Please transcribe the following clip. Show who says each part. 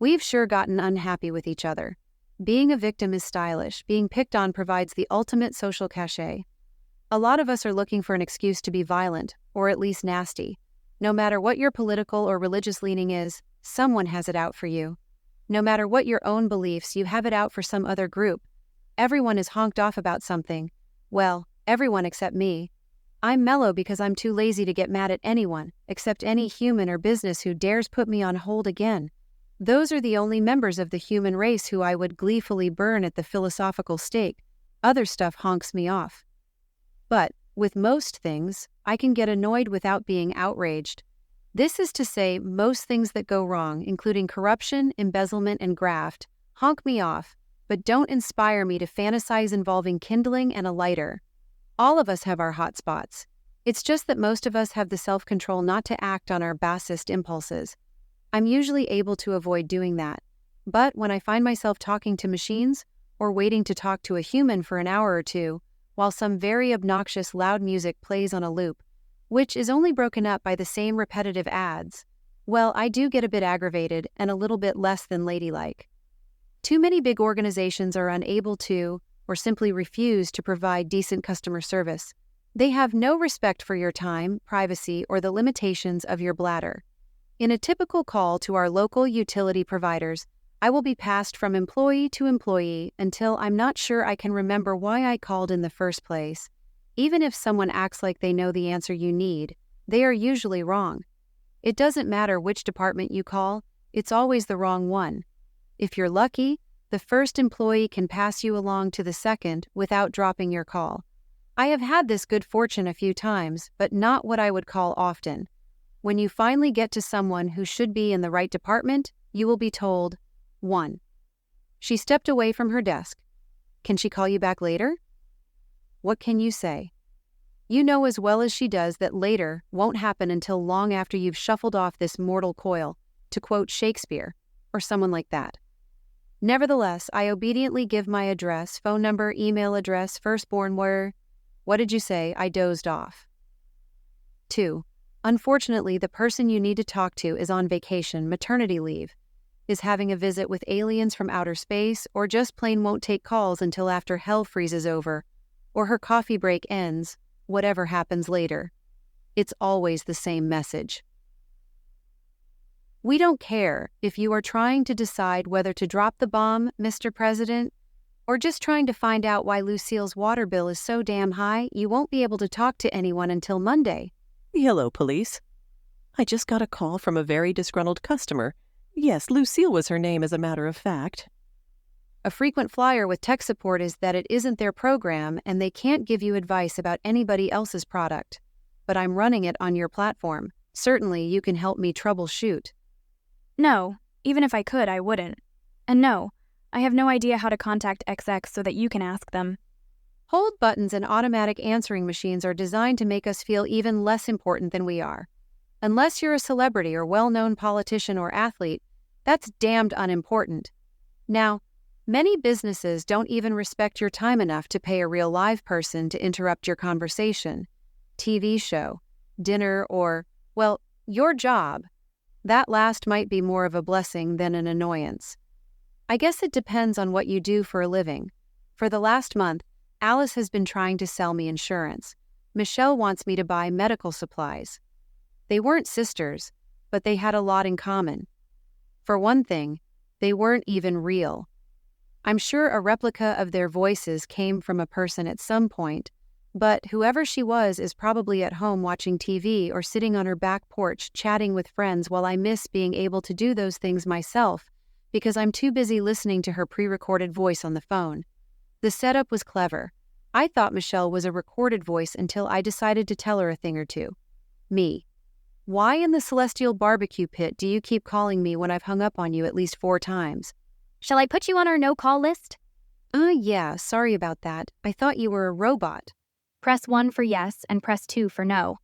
Speaker 1: We've sure gotten unhappy with each other. Being a victim is stylish. Being picked on provides the ultimate social cachet. A lot of us are looking for an excuse to be violent, or at least nasty. No matter what your political or religious leaning is, someone has it out for you. No matter what your own beliefs, you have it out for some other group. Everyone is honked off about something. Well, everyone except me. I'm mellow because I'm too lazy to get mad at anyone, except any human or business who dares put me on hold again. Those are the only members of the human race who I would gleefully burn at the philosophical stake. Other stuff honks me off. But, with most things, I can get annoyed without being outraged. This is to say, most things that go wrong, including corruption, embezzlement, and graft, honk me off, but don't inspire me to fantasize involving kindling and a lighter. All of us have our hot spots. It's just that most of us have the self-control not to act on our basest impulses. I'm usually able to avoid doing that. But when I find myself talking to machines, or waiting to talk to a human for an hour or two, while some very obnoxious loud music plays on a loop, which is only broken up by the same repetitive ads, well, I do get a bit aggravated and a little bit less than ladylike. Too many big organizations are unable to, or simply refuse to provide decent customer service. They have no respect for your time, privacy, or the limitations of your bladder. In a typical call to our local utility providers, I will be passed from employee to employee until I'm not sure I can remember why I called in the first place. Even if someone acts like they know the answer you need, they are usually wrong. It doesn't matter which department you call, it's always the wrong one. If you're lucky, the first employee can pass you along to the second without dropping your call. I have had this good fortune a few times, but not what I would call often. When you finally get to someone who should be in the right department, you will be told, 1. She stepped away from her desk. Can she call you back later? What can you say? You know as well as she does that later won't happen until long after you've shuffled off this mortal coil, to quote Shakespeare, or someone like that. Nevertheless, I obediently give my address, phone number, email address, firstborn where... What did you say? I dozed off. 2. Unfortunately, the person you need to talk to is on vacation, maternity leave, is having a visit with aliens from outer space, or just plain won't take calls until after hell freezes over, or her coffee break ends, whatever happens later. It's always the same message. We don't care if you are trying to decide whether to drop the bomb, Mr. President, or just trying to find out why Lucille's water bill is so damn high you won't be able to talk to anyone until Monday.
Speaker 2: Hello, police. I just got a call from a very disgruntled customer. Yes, Lucille was her name, as a matter of fact.
Speaker 1: A frequent flyer with tech support is that it isn't their program and they can't give you advice about anybody else's product. But I'm running it on your platform. Certainly you can help me troubleshoot.
Speaker 3: No, even if I could, I wouldn't. And no, I have no idea how to contact XX so that you can ask them.
Speaker 1: Hold buttons and automatic answering machines are designed to make us feel even less important than we are. Unless you're a celebrity or well-known politician or athlete, that's damned unimportant. Now, many businesses don't even respect your time enough to pay a real live person to interrupt your conversation, TV show, dinner, or, well, your job. That last might be more of a blessing than an annoyance. I guess it depends on what you do for a living. For the last month, Alice has been trying to sell me insurance. Michelle wants me to buy medical supplies. They weren't sisters, but they had a lot in common. For one thing, they weren't even real. I'm sure a replica of their voices came from a person at some point, but whoever she was is probably at home watching TV or sitting on her back porch chatting with friends while I miss being able to do those things myself because I'm too busy listening to her pre-recorded voice on the phone. The setup was clever. I thought Michelle was a recorded voice until I decided to tell her a thing or two. Me. Why in the celestial barbecue pit do you keep calling me when I've hung up on you at least 4 times?
Speaker 3: Shall I put you on our no-call list?
Speaker 1: Yeah, sorry about that. I thought you were a robot.
Speaker 3: Press 1 for yes and press 2 for no.